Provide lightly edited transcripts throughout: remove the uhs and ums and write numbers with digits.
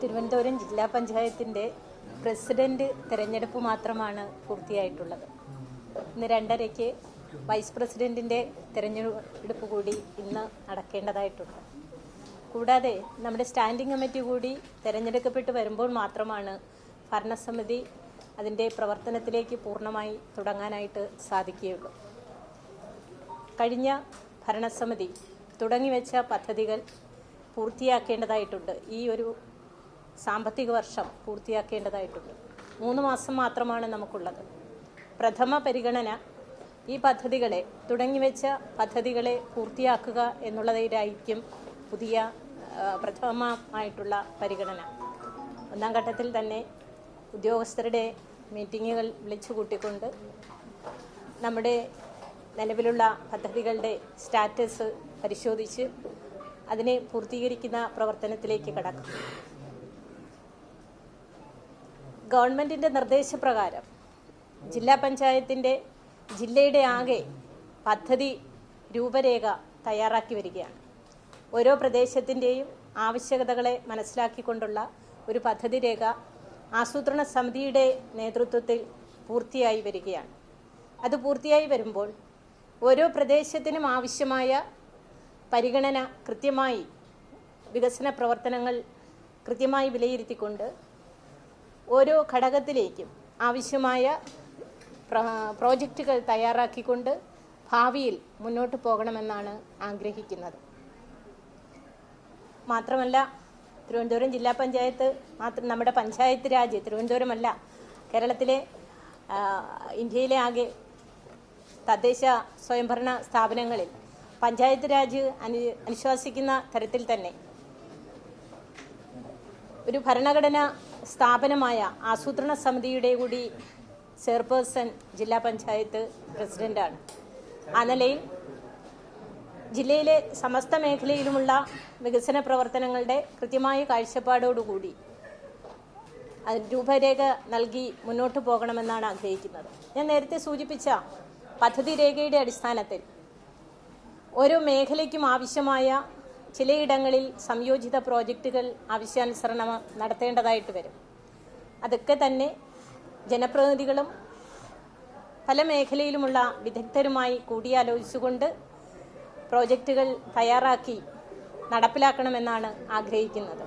തിരുവനന്തപുരം ജില്ലാ പഞ്ചായത്തിൻ്റെ പ്രസിഡന്റ് തിരഞ്ഞെടുപ്പ് മാത്രമാണ് പൂർത്തിയായിട്ടുള്ളത്. ഇന്ന് 2:30-ക്ക് വൈസ് പ്രസിഡന്റിൻ്റെ തിരഞ്ഞെടുപ്പ് കൂടി ഇന്ന് നടക്കേണ്ടതായിട്ടുണ്ട്. കൂടാതെ നമ്മുടെ സ്റ്റാൻഡിംഗ് കമ്മിറ്റി കൂടി തിരഞ്ഞെടുക്കപ്പെട്ട് വരുമ്പോൾ മാത്രമാണ് ഭരണസമിതി അതിൻ്റെ പ്രവർത്തനത്തിലേക്ക് പൂർണ്ണമായി തുടങ്ങാനായിട്ട് സാധിക്കുകയുള്ളൂ. കഴിഞ്ഞ ഭരണസമിതി തുടങ്ങിവെച്ച പദ്ധതികൾ പൂർത്തിയാക്കേണ്ടതായിട്ടുണ്ട്. ഈ ഒരു സാമ്പത്തിക വർഷം പൂർത്തിയാക്കേണ്ടതായിട്ടുണ്ട്. 3 മാസം മാത്രമാണ് നമുക്കുള്ളത്. പ്രഥമ പരിഗണന ഈ പദ്ധതികളെ തുടങ്ങിവെച്ച പദ്ധതികളെ പൂർത്തിയാക്കുക എന്നുള്ളതിലായിരിക്കും പുതിയ പ്രഥമമായിട്ടുള്ള പരിഗണന. 1-ാം ഘട്ടത്തിൽ തന്നെ ഉദ്യോഗസ്ഥരുടെ മീറ്റിങ്ങുകൾ വിളിച്ചു കൂട്ടിക്കൊണ്ട് നമ്മുടെ നിലവിലുള്ള പദ്ധതികളുടെ സ്റ്റാറ്റസ് പരിശോധിച്ച് അതിനെ പൂർത്തീകരിക്കുന്ന പ്രവർത്തനത്തിലേക്ക് കടക്കും. ഗവൺമെൻറ്റിൻ്റെ നിർദ്ദേശപ്രകാരം ജില്ലാ പഞ്ചായത്തിൻ്റെ ജില്ലയുടെ ആകെ പദ്ധതി രൂപരേഖ തയ്യാറാക്കി വരികയാണ്. ഓരോ പ്രദേശത്തിൻ്റെയും ആവശ്യകതകളെ മനസ്സിലാക്കിക്കൊണ്ടുള്ള ഒരു പദ്ധതി രേഖ ആസൂത്രണ സമിതിയുടെ നേതൃത്വത്തിൽ പൂർത്തിയായി വരികയാണ്. അത് പൂർത്തിയായി വരുമ്പോൾ ഓരോ പ്രദേശത്തിനും ആവശ്യമായ പരിഗണന കൃത്യമായി വികസന പ്രവർത്തനങ്ങൾ കൃത്യമായി വിലയിരുത്തിക്കൊണ്ട് ഓരോ ഘടകത്തിലേക്കും ആവശ്യമായ പ്രോജക്റ്റുകൾ തയ്യാറാക്കിക്കൊണ്ട് ഭാവിയിൽ മുന്നോട്ട് പോകണമെന്നാണ് ആഗ്രഹിക്കുന്നത്. മാത്രമല്ല, തിരുവനന്തപുരം ജില്ലാ പഞ്ചായത്ത് നമ്മുടെ പഞ്ചായത്ത് രാജ് തിരുവനന്തപുരമല്ല, കേരളത്തിലെ ഇന്ത്യയിലെ ആകെ തദ്ദേശ സ്വയംഭരണ സ്ഥാപനങ്ങളിൽ പഞ്ചായത്ത് രാജ് അനുശാസിക്കുന്ന തരത്തിൽ തന്നെ ഒരു ഭരണഘടനാ സ്ഥാപനമായ ആസൂത്രണ സമിതിയുടെ കൂടി ചെയർപേഴ്സൺ ജില്ലാ പഞ്ചായത്ത് പ്രസിഡന്റാണ്. ആ നിലയിൽ ജില്ലയിലെ സമസ്ത മേഖലയിലുമുള്ള വികസന പ്രവർത്തനങ്ങളുടെ കൃത്യമായ കാഴ്ചപ്പാടോടുകൂടി രൂപരേഖ നൽകി മുന്നോട്ട് പോകണമെന്നാണ് ആഗ്രഹിക്കുന്നത്. ഞാൻ നേരത്തെ സൂചിപ്പിച്ച പദ്ധതി രേഖയുടെ അടിസ്ഥാനത്തിൽ ഓരോ മേഖലയ്ക്കും ആവശ്യമായ ചിലയിടങ്ങളിൽ സംയോജിത പ്രോജക്റ്റുകൾ ആവശ്യാനുസരണം നടത്തേണ്ടതായിട്ട് വരും. അതൊക്കെ തന്നെ ജനപ്രതിനിധികളും പല മേഖലയിലുമുള്ള വിദഗ്ധരുമായി കൂടിയാലോചിച്ചുകൊണ്ട് പ്രോജക്റ്റുകൾ തയ്യാറാക്കി നടപ്പിലാക്കണമെന്നാണ് ആഗ്രഹിക്കുന്നത്.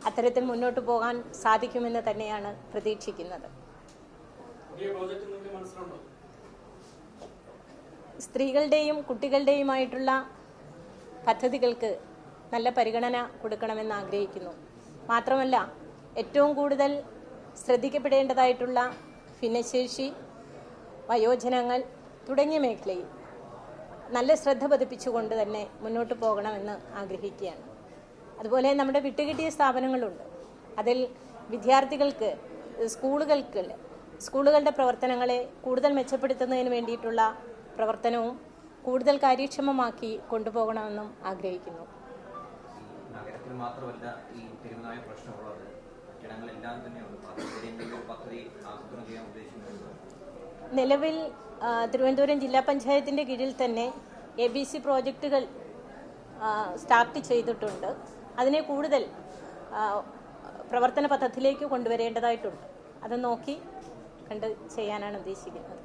അത്തരത്തിൽ മുന്നോട്ട് പോകാൻ സാധിക്കുമെന്ന് തന്നെയാണ് പ്രതീക്ഷിക്കുന്നത്. സ്ത്രീകളുടെയും കുട്ടികളുടെയുമായിട്ടുള്ള പദ്ധതികൾക്ക് നല്ല പരിഗണന കൊടുക്കണമെന്ന് ആഗ്രഹിക്കുന്നു. മാത്രമല്ല, ഏറ്റവും കൂടുതൽ ശ്രദ്ധിക്കപ്പെടേണ്ടതായിട്ടുള്ള ഭിന്നശേഷി, വയോജനങ്ങൾ തുടങ്ങിയ മേഖലയിൽ നല്ല ശ്രദ്ധ പതിപ്പിച്ചുകൊണ്ട് തന്നെ മുന്നോട്ട് പോകണമെന്ന് ആഗ്രഹിക്കുകയാണ്. അതുപോലെ നമ്മുടെ വിട്ടുകിട്ടിയ സ്ഥാപനങ്ങളുണ്ട്. അതിൽ വിദ്യാർത്ഥികൾക്ക് സ്കൂളുകളുടെ പ്രവർത്തനങ്ങളെ കൂടുതൽ മെച്ചപ്പെടുത്തുന്നതിന് വേണ്ടിയിട്ടുള്ള പ്രവർത്തനവും കൂടുതൽ കാര്യക്ഷമമാക്കി കൊണ്ടുപോകണമെന്നും ആഗ്രഹിക്കുന്നു. നഗരത്തിൽ മാത്രമല്ല ഈ തെരുവുനായ പ്രശ്നമുള്ളത്, മറ്റിടങ്ങളെല്ലാം തന്നെയുണ്ട്. നിലവിൽ തിരുവനന്തപുരം ജില്ലാ പഞ്ചായത്തിൻ്റെ കീഴിൽ തന്നെ ABC പ്രോജക്റ്റുകൾ സ്റ്റാർട്ട് ചെയ്തിട്ടുണ്ട്. അതിനെ കൂടുതൽ പ്രവർത്തന പദ്ധതിയിലേക്ക് കൊണ്ടുവരേണ്ടതായിട്ടുണ്ട്. അത് നോക്കി കണ്ട് ചെയ്യാനാണ് ഉദ്ദേശിക്കുന്നത്.